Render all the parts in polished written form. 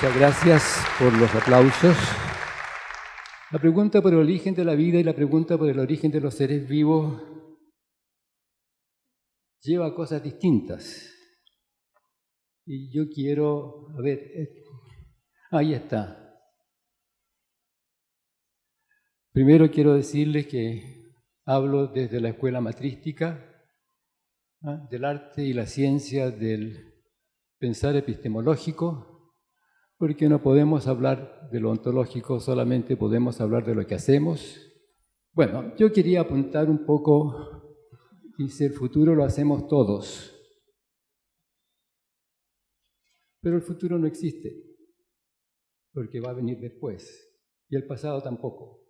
Muchas gracias por los aplausos. La pregunta por el origen de la vida y la pregunta por el origen de los seres vivos lleva a cosas distintas. Y yo quiero, ahí está. Primero quiero decirles que hablo desde la escuela matrística, del arte y la ciencia del pensar epistemológico, porque no podemos hablar de lo ontológico, solamente podemos hablar de lo que hacemos. Bueno, yo quería apuntar un poco, dice, el futuro lo hacemos todos. Pero el futuro no existe, porque va a venir después, y el pasado tampoco.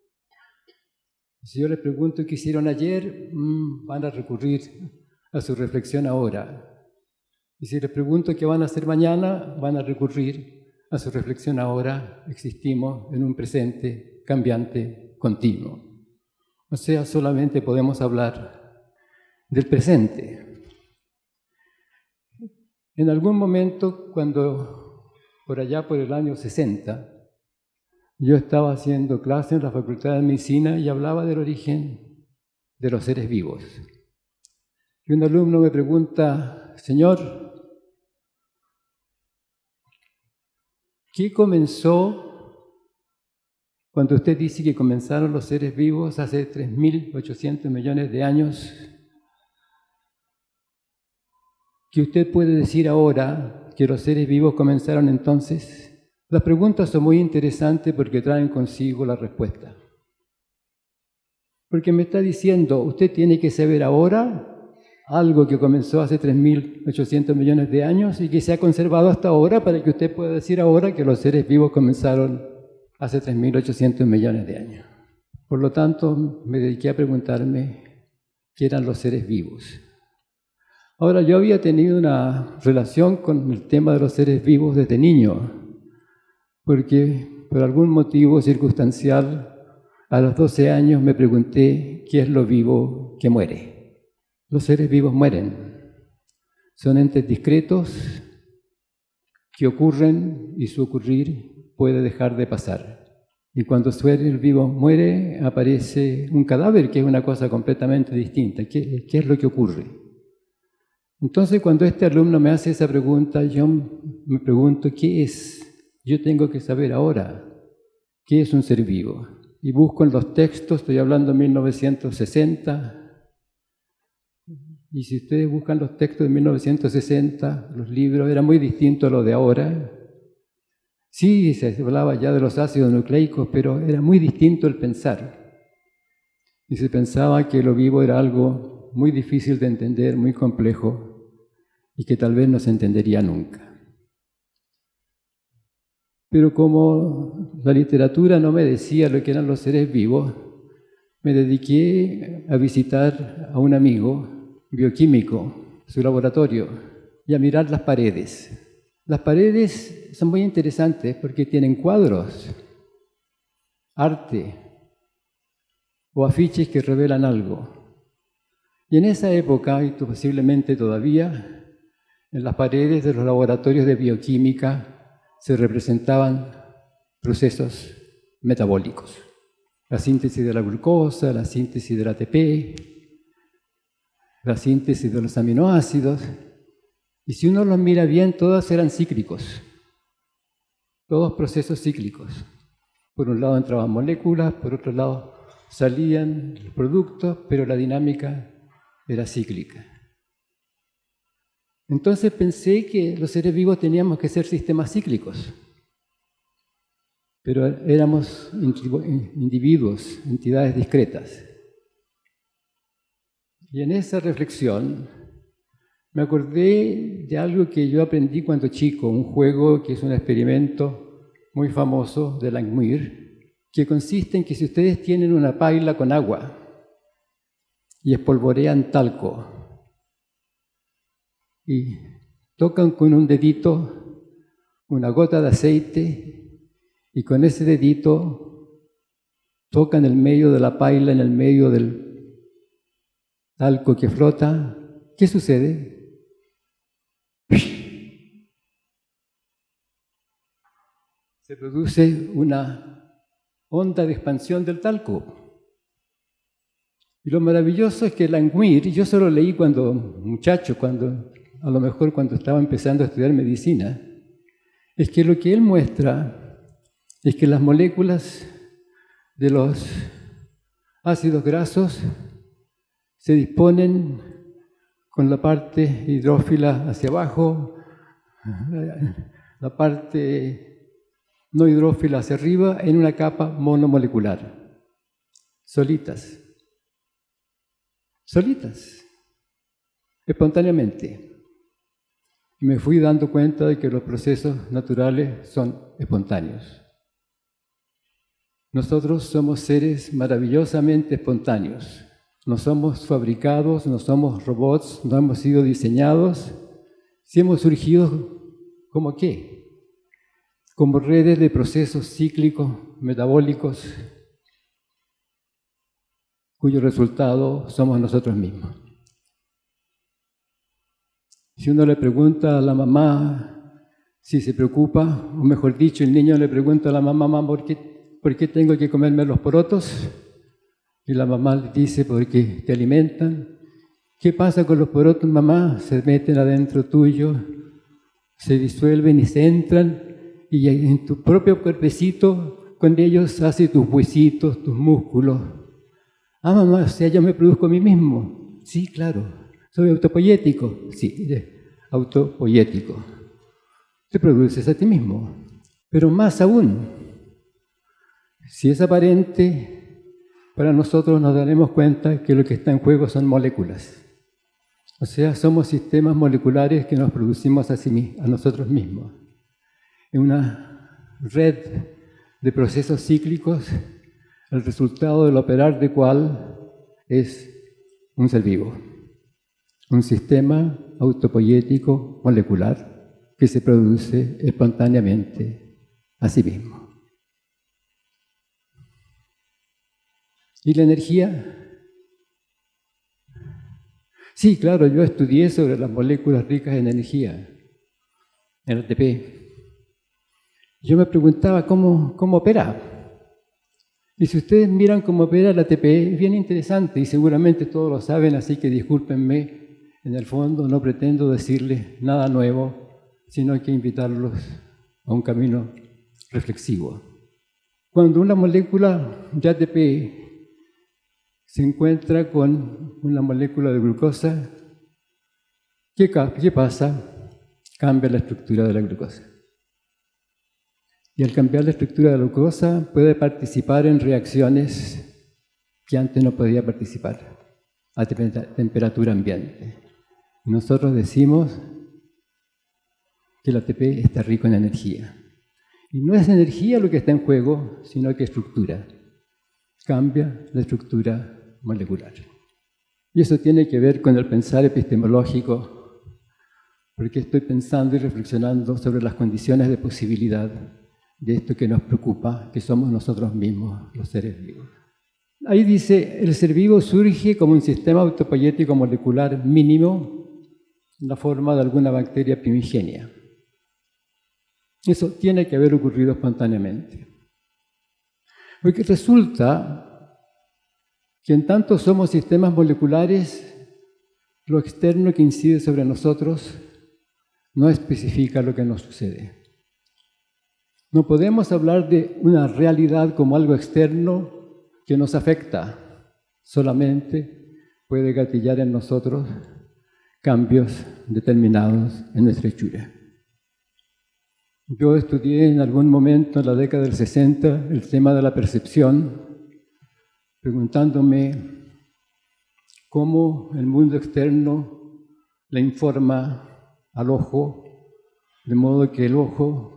Si yo les pregunto qué hicieron ayer, van a recurrir a su reflexión ahora. Y si les pregunto qué van a hacer mañana, van a recurrir a su reflexión ahora. Existimos en un presente cambiante, continuo. O sea, solamente podemos hablar del presente. En algún momento, cuando por allá por el año 60, yo estaba haciendo clase en la Facultad de Medicina y hablaba del origen de los seres vivos. Y un alumno me pregunta, señor, ¿qué comenzó cuando usted dice que comenzaron los seres vivos hace 3.800 millones de años? ¿Qué usted puede decir ahora que los seres vivos comenzaron entonces? Las preguntas son muy interesantes porque traen consigo la respuesta. Porque me está diciendo, usted tiene que saber ahora algo que comenzó hace 3.800 millones de años y que se ha conservado hasta ahora para que usted pueda decir ahora que los seres vivos comenzaron hace 3.800 millones de años. Por lo tanto, me dediqué a preguntarme qué eran los seres vivos. Ahora, yo había tenido una relación con el tema de los seres vivos desde niño, porque por algún motivo circunstancial, a los 12 años me pregunté qué es lo vivo que muere. Los seres vivos mueren. Son entes discretos que ocurren y su ocurrir puede dejar de pasar. Y cuando el ser vivo muere, aparece un cadáver, que es una cosa completamente distinta. ¿Qué es lo que ocurre? Entonces, cuando este alumno me hace esa pregunta, yo me pregunto, ¿qué es? Yo tengo que saber ahora qué es un ser vivo. Y busco en los textos, estoy hablando de 1960, y si ustedes buscan los textos de 1960, los libros, era muy distinto a lo de ahora. Sí, se hablaba ya de los ácidos nucleicos, pero era muy distinto el pensar. Y se pensaba que lo vivo era algo muy difícil de entender, muy complejo, y que tal vez no se entendería nunca. Pero como la literatura no me decía lo que eran los seres vivos, me dediqué a visitar a un amigo bioquímico, su laboratorio, y a mirar las paredes. Las paredes son muy interesantes porque tienen cuadros, arte o afiches que revelan algo. Y en esa época, y posiblemente todavía, en las paredes de los laboratorios de bioquímica se representaban procesos metabólicos. La síntesis de la glucosa, la síntesis del ATP, la síntesis de los aminoácidos. Y si uno los mira bien, todos eran cíclicos. Todos procesos cíclicos. Por un lado entraban moléculas, por otro lado salían los productos, pero la dinámica era cíclica. Entonces pensé que los seres vivos teníamos que ser sistemas cíclicos, pero éramos individuos, entidades discretas. Y en esa reflexión me acordé de algo que yo aprendí cuando chico, un juego que es un experimento muy famoso de Langmuir, que consiste en que si ustedes tienen una paila con agua y espolvorean talco y tocan con un dedito una gota de aceite y con ese dedito tocan el medio de la paila en el medio del talco que flota, ¿qué sucede? se produce una onda de expansión del talco. Y lo maravilloso es que Langmuir, yo solo leí cuando muchacho, a lo mejor cuando estaba empezando a estudiar medicina, es que lo que él muestra es que las moléculas de los ácidos grasos se disponen con la parte hidrófila hacia abajo, la parte no hidrófila hacia arriba, en una capa monomolecular, solitas, espontáneamente. Y me fui dando cuenta de que los procesos naturales son espontáneos. Nosotros somos seres maravillosamente espontáneos. No somos fabricados, no somos robots, no hemos sido diseñados. Si hemos surgido, ¿como qué? Como redes de procesos cíclicos, metabólicos, cuyo resultado somos nosotros mismos. Si uno le pregunta a la mamá si se preocupa, o mejor dicho, el niño le pregunta a la mamá, ¿por qué tengo que comerme los porotos? Y la mamá le dice, porque te alimentan. ¿Qué pasa con los porotos, mamá? Se meten adentro tuyo, se disuelven y se entran, y en tu propio cuerpecito, con ellos hace tus huesitos, tus músculos. Ah, mamá, o sea, yo me produzco a mí mismo. Sí, claro. ¿Soy autopoyético? Sí, autopoyético. Te produces a ti mismo. Pero más aún, si es aparente, para nosotros nos daremos cuenta que lo que está en juego son moléculas. O sea, somos sistemas moleculares que nos producimos a nosotros mismos. En una red de procesos cíclicos, el resultado del operar de cual es un ser vivo. Un sistema autopoyético molecular que se produce espontáneamente a sí mismo. ¿Y la energía? Sí, claro, yo estudié sobre las moléculas ricas en energía, el ATP. Yo me preguntaba cómo opera. Y si ustedes miran cómo opera el ATP, es bien interesante y seguramente todos lo saben, así que discúlpenme. En el fondo no pretendo decirles nada nuevo, sino que invitarlos a un camino reflexivo. Cuando una molécula de ATP se encuentra con una molécula de glucosa, ¿qué pasa? Cambia la estructura de la glucosa. Y al cambiar la estructura de la glucosa puede participar en reacciones que antes no podía participar a temperatura ambiente. Nosotros decimos que el ATP está rico en energía. Y no es energía lo que está en juego, sino que estructura. Cambia la estructura molecular. Y eso tiene que ver con el pensar epistemológico, porque estoy pensando y reflexionando sobre las condiciones de posibilidad de esto que nos preocupa, que somos nosotros mismos, los seres vivos. Ahí dice, el ser vivo surge como un sistema autopoyético molecular mínimo en la forma de alguna bacteria primigenia. Eso tiene que haber ocurrido espontáneamente. Porque resulta que en tanto somos sistemas moleculares, lo externo que incide sobre nosotros no especifica lo que nos sucede. No podemos hablar de una realidad como algo externo que nos afecta. Solamente puede gatillar en nosotros cambios determinados en nuestra hechura. Yo estudié en algún momento, en la década del 60, el tema de la percepción, preguntándome cómo el mundo externo le informa al ojo, de modo que el ojo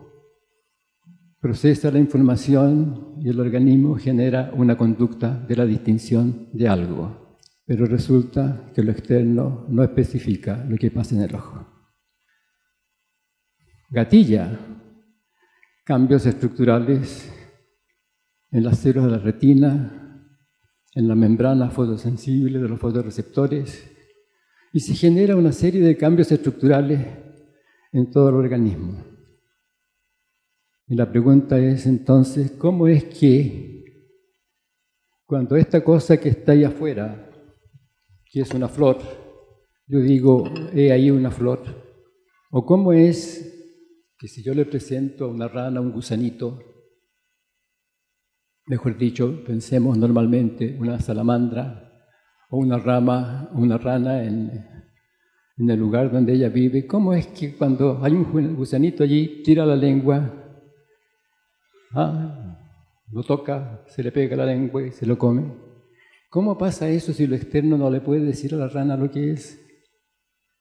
procesa la información y el organismo genera una conducta de la distinción de algo. Pero resulta que lo externo no especifica lo que pasa en el ojo. Gatilla cambios estructurales en las células de la retina, en la membrana fotosensible de los fotorreceptores, y se genera una serie de cambios estructurales en todo el organismo. Y la pregunta es entonces, ¿cómo es que cuando esta cosa que está ahí afuera, que es una flor, yo digo, he ahí una flor? ¿O cómo es que si yo le presento a una rana, un gusanito, mejor dicho, pensemos normalmente una salamandra o una rana en el lugar donde ella vive, cómo es que cuando hay un gusanito allí, tira la lengua, lo toca, se le pega la lengua y se lo come? ¿Cómo pasa eso si lo externo no le puede decir a la rana lo que es?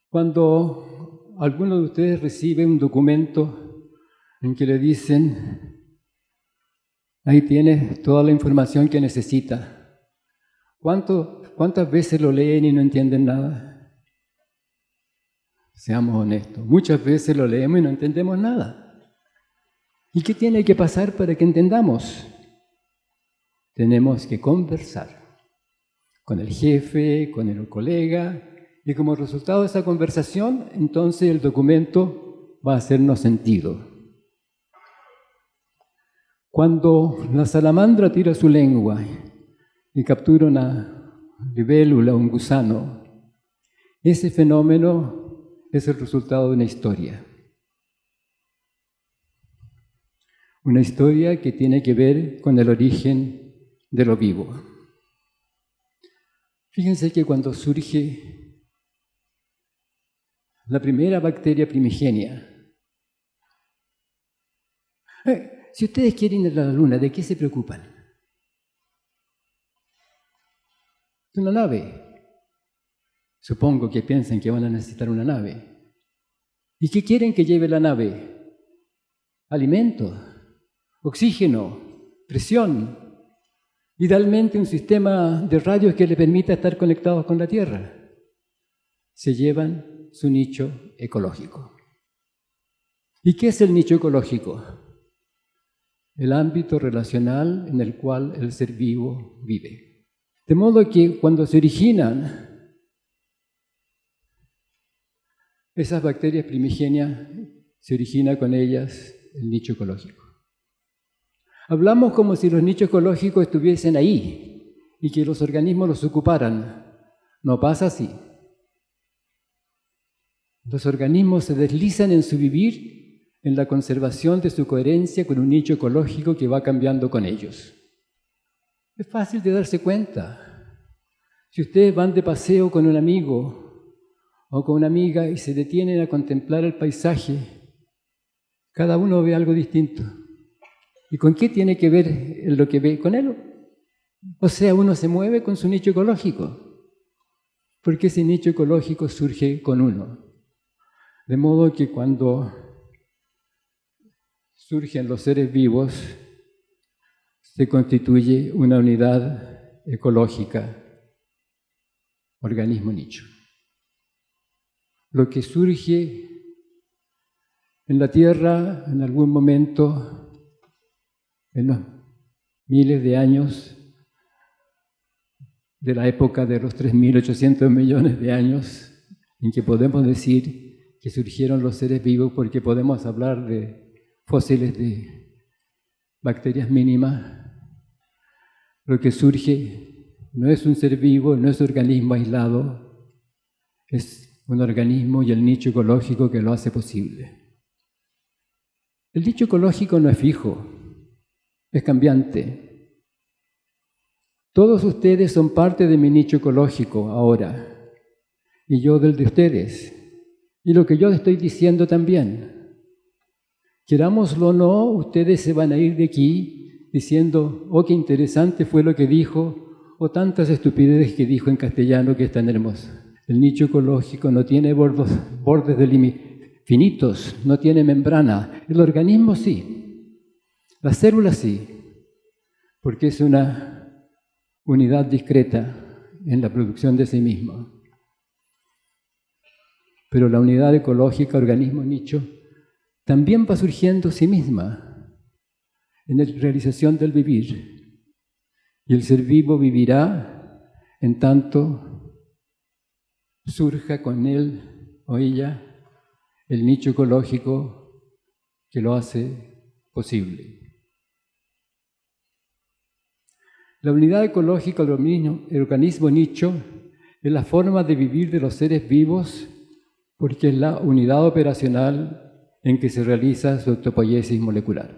Cuando alguno de ustedes recibe un documento en que le dicen, ahí tienes toda la información que necesita, ¿cuántas veces lo leen y no entienden nada? Seamos honestos, muchas veces lo leemos y no entendemos nada. ¿Y qué tiene que pasar para que entendamos? Tenemos que conversar con el jefe, con el colega, y como resultado de esa conversación, entonces el documento va a hacernos sentido. Cuando la salamandra tira su lengua y captura una libélula, un gusano, ese fenómeno es el resultado de una historia. Una historia que tiene que ver con el origen de lo vivo. Fíjense que cuando surge la primera bacteria primigenia, si ustedes quieren ir a la luna, ¿de qué se preocupan? De una nave. Supongo que piensan que van a necesitar una nave. ¿Y qué quieren que lleve la nave? Alimento, oxígeno, presión, idealmente un sistema de radios que le permita estar conectados con la Tierra. Se llevan su nicho ecológico. ¿Y qué es el nicho ecológico? El ámbito relacional en el cual el ser vivo vive. De modo que cuando se originan esas bacterias primigenias, se origina con ellas el nicho ecológico. Hablamos como si los nichos ecológicos estuviesen ahí y que los organismos los ocuparan. No pasa así. Los organismos se deslizan en su vivir en la conservación de su coherencia con un nicho ecológico que va cambiando con ellos. Es fácil de darse cuenta. Si ustedes van de paseo con un amigo o con una amiga y se detienen a contemplar el paisaje, cada uno ve algo distinto. ¿Y con qué tiene que ver lo que ve? Con él. O sea, uno se mueve con su nicho ecológico, porque ese nicho ecológico surge con uno. De modo que cuando surgen los seres vivos, se constituye una unidad ecológica, organismo nicho. Lo que surge en la Tierra en algún momento, en los miles de años de la época de los 3.800 millones de años, en que podemos decir que surgieron los seres vivos, porque podemos hablar de fósiles de bacterias mínimas. Lo que surge no es un ser vivo, no es un organismo aislado, es un organismo y el nicho ecológico que lo hace posible. El nicho ecológico no es fijo, es cambiante. Todos ustedes son parte de mi nicho ecológico ahora, y yo del de ustedes, y lo que yo estoy diciendo también. Querámoslo o no, ustedes se van a ir de aquí diciendo, oh, qué interesante fue lo que dijo, o tantas estupideces que dijo en castellano que es tan hermoso. El nicho ecológico no tiene bordes finitos, no tiene membrana. El organismo sí, las células sí, porque es una unidad discreta en la producción de sí mismo. Pero la unidad ecológica, organismo nicho, también va surgiendo sí misma en la realización del vivir. Y el ser vivo vivirá en tanto surja con él o ella el nicho ecológico que lo hace posible. La unidad ecológica del organismo nicho es la forma de vivir de los seres vivos porque es la unidad operacional en que se realiza su autopoiesis molecular.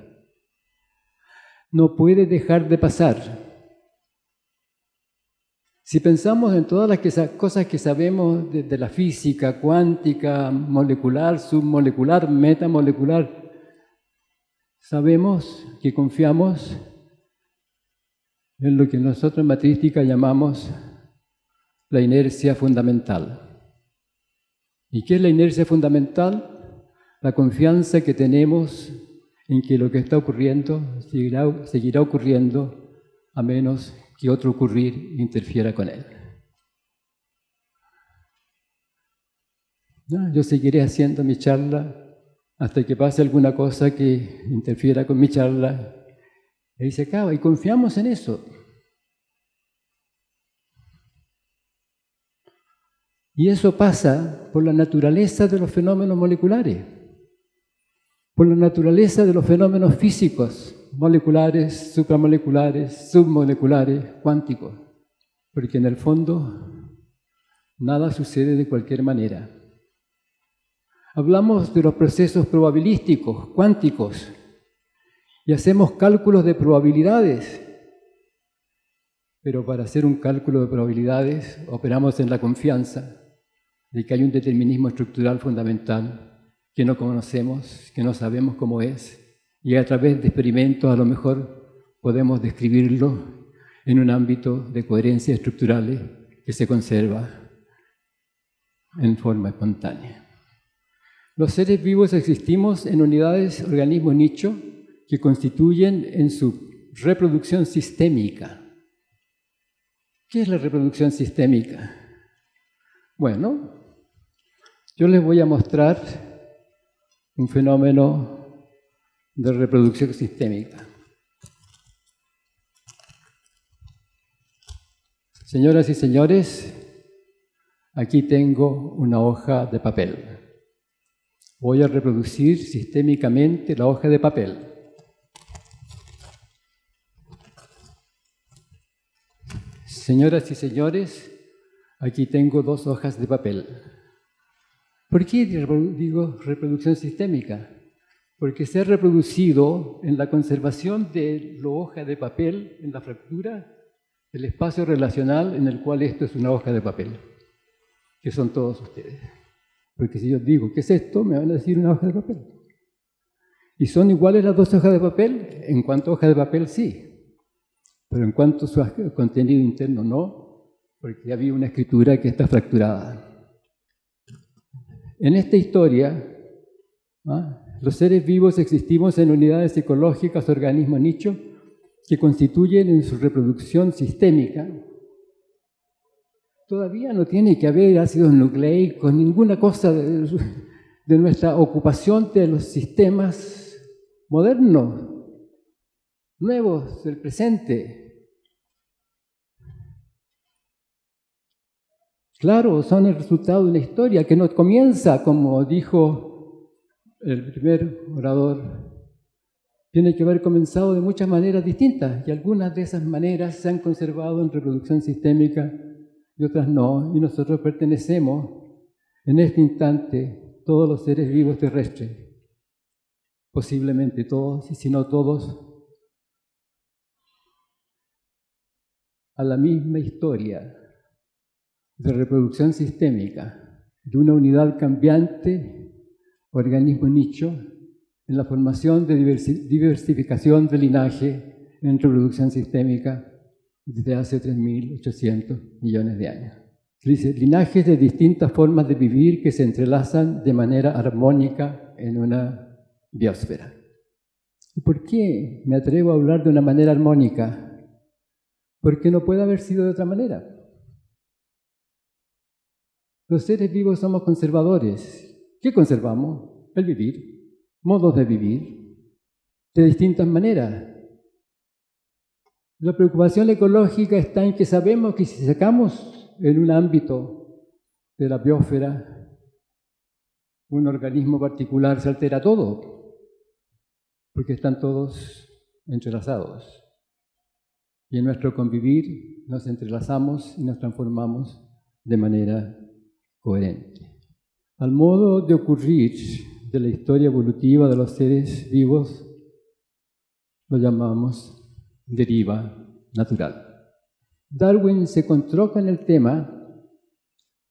No puede dejar de pasar. Si pensamos en todas las cosas que sabemos de la física cuántica, molecular, submolecular, metamolecular, sabemos que confiamos en lo que nosotros en matrística llamamos la inercia fundamental. ¿Y qué es la inercia fundamental? La confianza que tenemos en que lo que está ocurriendo seguirá ocurriendo a menos que otro ocurrir interfiera con él. No, yo seguiré haciendo mi charla hasta que pase alguna cosa que interfiera con mi charla y ahí se acaba, y confiamos en eso. Y eso pasa por la naturaleza de los fenómenos moleculares, por la naturaleza de los fenómenos físicos, moleculares, supramoleculares, submoleculares, cuánticos, porque en el fondo nada sucede de cualquier manera. Hablamos de los procesos probabilísticos, cuánticos, y hacemos cálculos de probabilidades, pero para hacer un cálculo de probabilidades operamos en la confianza de que hay un determinismo estructural fundamental que no conocemos, que no sabemos cómo es, y a través de experimentos a lo mejor podemos describirlo en un ámbito de coherencias estructurales que se conserva en forma espontánea. Los seres vivos existimos en unidades, organismos nicho, que constituyen en su reproducción sistémica. ¿Qué es la reproducción sistémica? Bueno, yo les voy a mostrar un fenómeno de reproducción sistémica. Señoras y señores, aquí tengo una hoja de papel. Voy a reproducir sistémicamente la hoja de papel. Señoras y señores, aquí tengo 2 hojas de papel. ¿Por qué digo reproducción sistémica? Porque se ha reproducido en la conservación de la hoja de papel, en la fractura, el espacio relacional en el cual esto es una hoja de papel, que son todos ustedes. Porque si yo digo, ¿qué es esto?, me van a decir una hoja de papel. ¿Y son iguales las 2 hojas de papel? En cuanto a hoja de papel, sí. Pero en cuanto a su contenido interno, no, porque había una escritura que está fracturada. En esta historia, los seres vivos existimos en unidades ecológicas, organismos nicho, que constituyen en su reproducción sistémica. Todavía no tiene que haber ácidos nucleicos, ninguna cosa de nuestra ocupación de los sistemas modernos, nuevos, del presente. Claro, son el resultado de una historia que no comienza, como dijo el primer orador, tiene que haber comenzado de muchas maneras distintas, y algunas de esas maneras se han conservado en reproducción sistémica y otras no, y nosotros pertenecemos en este instante, todos los seres vivos terrestres, posiblemente todos, y si no todos, a la misma historia de reproducción sistémica de una unidad cambiante, organismo nicho, en la formación de diversificación de linaje en reproducción sistémica desde hace 3.800 millones de años. Se dice, linajes de distintas formas de vivir que se entrelazan de manera armónica en una biosfera. ¿Y por qué me atrevo a hablar de una manera armónica? Porque no puede haber sido de otra manera. Los seres vivos somos conservadores. ¿Qué conservamos? El vivir, modos de vivir, de distintas maneras. La preocupación ecológica está en que sabemos que si sacamos en un ámbito de la biosfera un organismo particular, se altera todo. porque están todos entrelazados. Y en nuestro convivir nos entrelazamos y nos transformamos de manera coherente. Al modo de ocurrir de la historia evolutiva de los seres vivos, lo llamamos deriva natural. Darwin se encontró con el tema,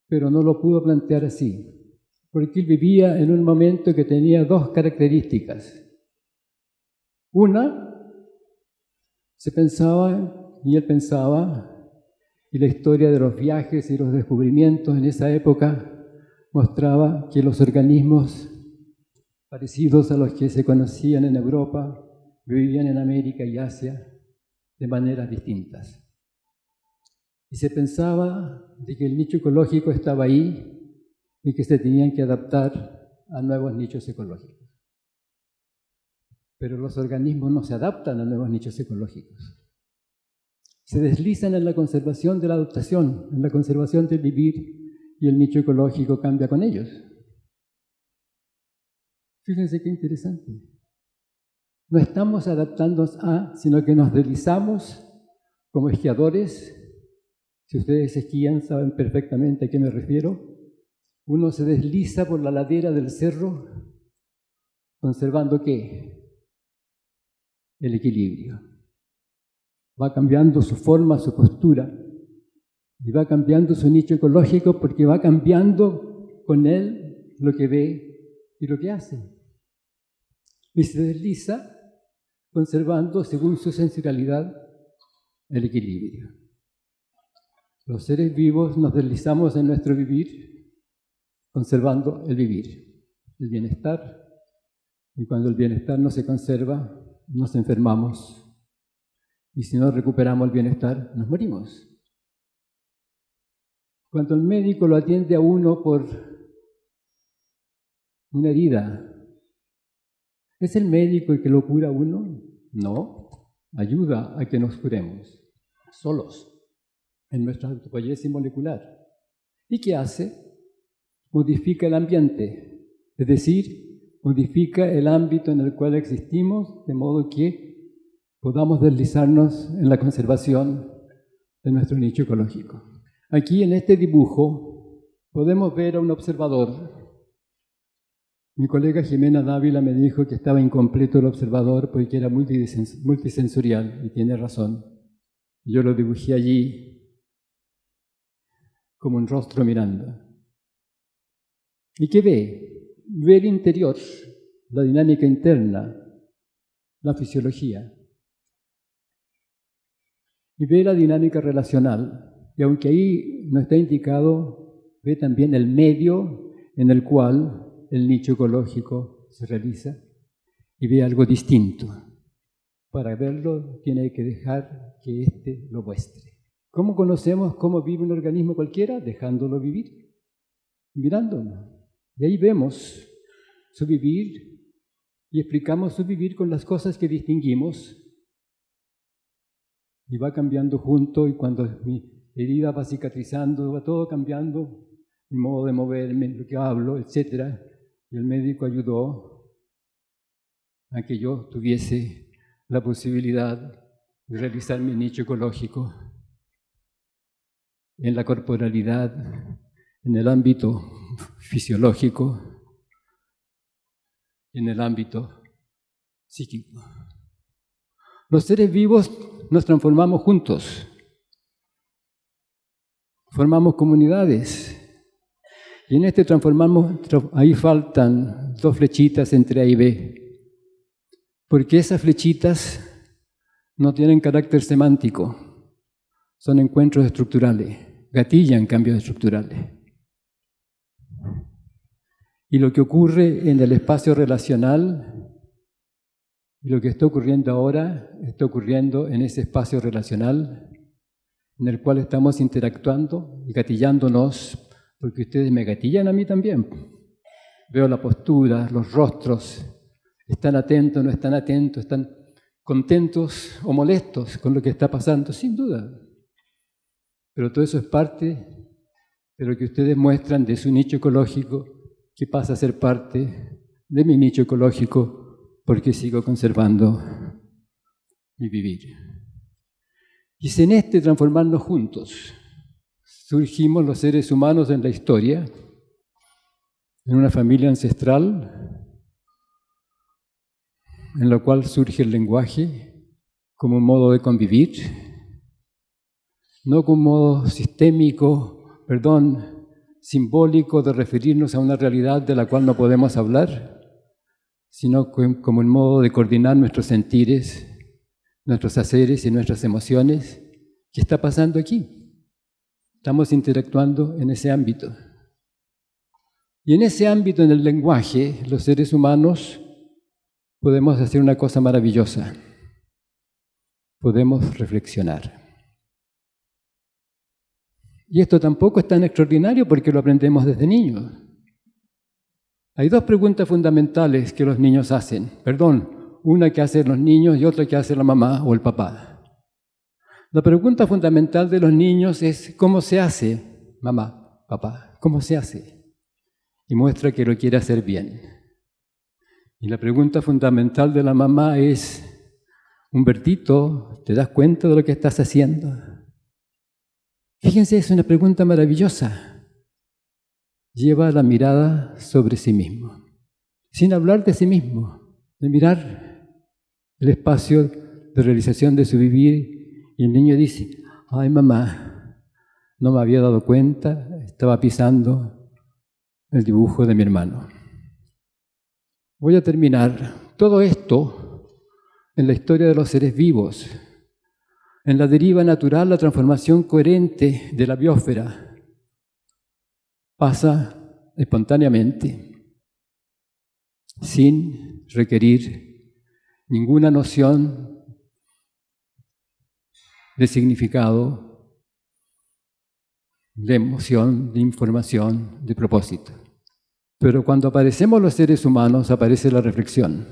pero no lo pudo plantear así, porque él vivía en un momento que tenía dos características. Una, se pensaba, y él pensaba, y la historia de los viajes y los descubrimientos en esa época mostraba que los organismos parecidos a los que se conocían en Europa vivían en América y Asia de maneras distintas. Y se pensaba de que el nicho ecológico estaba ahí y que se tenían que adaptar a nuevos nichos ecológicos. Pero los organismos no se adaptan a nuevos nichos ecológicos. Se deslizan en la conservación de la adaptación, en la conservación del vivir, y el nicho ecológico cambia con ellos. Fíjense qué interesante. No estamos adaptándonos a, sino que nos deslizamos como esquiadores. Si ustedes esquían, saben perfectamente a qué me refiero. Uno se desliza por la ladera del cerro, conservando ¿qué? El equilibrio. Va cambiando su forma, su postura, y va cambiando su nicho ecológico porque va cambiando con él lo que ve y lo que hace. Y se desliza conservando, según su sensorialidad, el equilibrio. Los seres vivos nos deslizamos en nuestro vivir, conservando el vivir, el bienestar, y cuando el bienestar no se conserva, nos enfermamos. Y si no recuperamos el bienestar, nos morimos. Cuando el médico lo atiende a uno por una herida, ¿es el médico el que lo cura a uno? No, ayuda a que nos curemos, solos, en nuestra autopoiesis molecular. ¿Y qué hace? Modifica el ambiente, es decir, modifica el ámbito en el cual existimos, de modo que podamos deslizarnos en la conservación de nuestro nicho ecológico. Aquí en este dibujo podemos ver a un observador. Mi colega Jimena Dávila me dijo que estaba incompleto el observador porque era multisensorial, y tiene razón. Yo lo dibujé allí como un rostro mirando. ¿Y qué ve? Ve el interior, la dinámica interna, la fisiología. Y ve la dinámica relacional. Y aunque ahí no está indicado, ve también el medio en el cual el nicho ecológico se realiza y ve algo distinto. Para verlo tiene que dejar que éste lo muestre. ¿Cómo conocemos cómo vive un organismo cualquiera? Dejándolo vivir, mirándolo. Y ahí vemos su vivir y explicamos su vivir con las cosas que distinguimos. Y va cambiando junto, y cuando mi herida va cicatrizando, va todo cambiando, mi modo de moverme, lo que hablo, etc. Y el médico ayudó a que yo tuviese la posibilidad de realizar mi nicho ecológico en la corporalidad, en el ámbito fisiológico, en el ámbito psíquico. Los seres vivos nos transformamos juntos, formamos comunidades, y en este transformamos, ahí faltan dos flechitas entre A y B, porque esas flechitas no tienen carácter semántico, son encuentros estructurales, gatillan cambios estructurales. Y lo que ocurre en el espacio relacional, y lo que está ocurriendo ahora, está ocurriendo en ese espacio relacional en el cual estamos interactuando y gatillándonos, porque ustedes me gatillan a mí también. Veo la postura, los rostros, están atentos, no están atentos, están contentos o molestos con lo que está pasando, sin duda. Pero todo eso es parte de lo que ustedes muestran de su nicho ecológico, que pasa a ser parte de mi nicho ecológico, porque sigo conservando mi vivir. Y si en este transformarnos juntos surgimos los seres humanos en la historia, en una familia ancestral, en la cual surge el lenguaje como un modo de convivir, no como un modo simbólico de referirnos a una realidad de la cual no podemos hablar, sino como un modo de coordinar nuestros sentires, nuestros haceres y nuestras emociones. ¿Qué está pasando aquí? Estamos interactuando en ese ámbito. Y en ese ámbito, en el lenguaje, los seres humanos podemos hacer una cosa maravillosa. Podemos reflexionar. Y esto tampoco es tan extraordinario porque lo aprendemos desde niños. Hay dos preguntas fundamentales que los niños hacen. Una que hacen los niños y otra que hace la mamá o el papá. La pregunta fundamental de los niños es ¿cómo se hace, mamá, papá? ¿Cómo se hace? Y muestra que lo quiere hacer bien. Y la pregunta fundamental de la mamá es Humbertito, ¿te das cuenta de lo que estás haciendo? Fíjense, es una pregunta maravillosa. Lleva la mirada sobre sí mismo, sin hablar de sí mismo, de mirar el espacio de realización de su vivir. Y el niño dice, ay mamá, no me había dado cuenta, estaba pisando el dibujo de mi hermano. Voy a terminar todo esto en la historia de los seres vivos, en la deriva natural, la transformación coherente de la biosfera pasa espontáneamente, sin requerir ninguna noción de significado, de emoción, de información, de propósito. Pero cuando aparecemos los seres humanos, aparece la reflexión.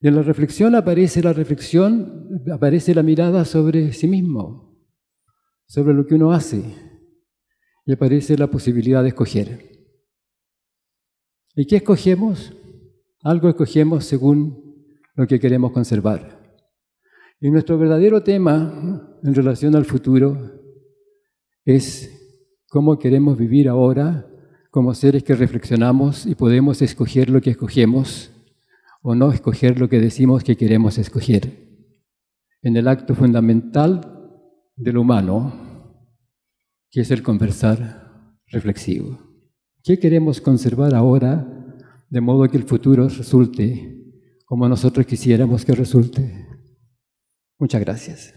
Y en la reflexión aparece la mirada sobre sí mismo, sobre lo que uno hace, y aparece la posibilidad de escoger. ¿Y qué escogemos? Algo escogemos según lo que queremos conservar. Y nuestro verdadero tema en relación al futuro es cómo queremos vivir ahora como seres que reflexionamos y podemos escoger lo que escogemos o no escoger lo que decimos que queremos escoger. En el acto fundamental del humano, que es el conversar reflexivo. ¿Qué queremos conservar ahora de modo que el futuro resulte como nosotros quisiéramos que resulte? Muchas gracias.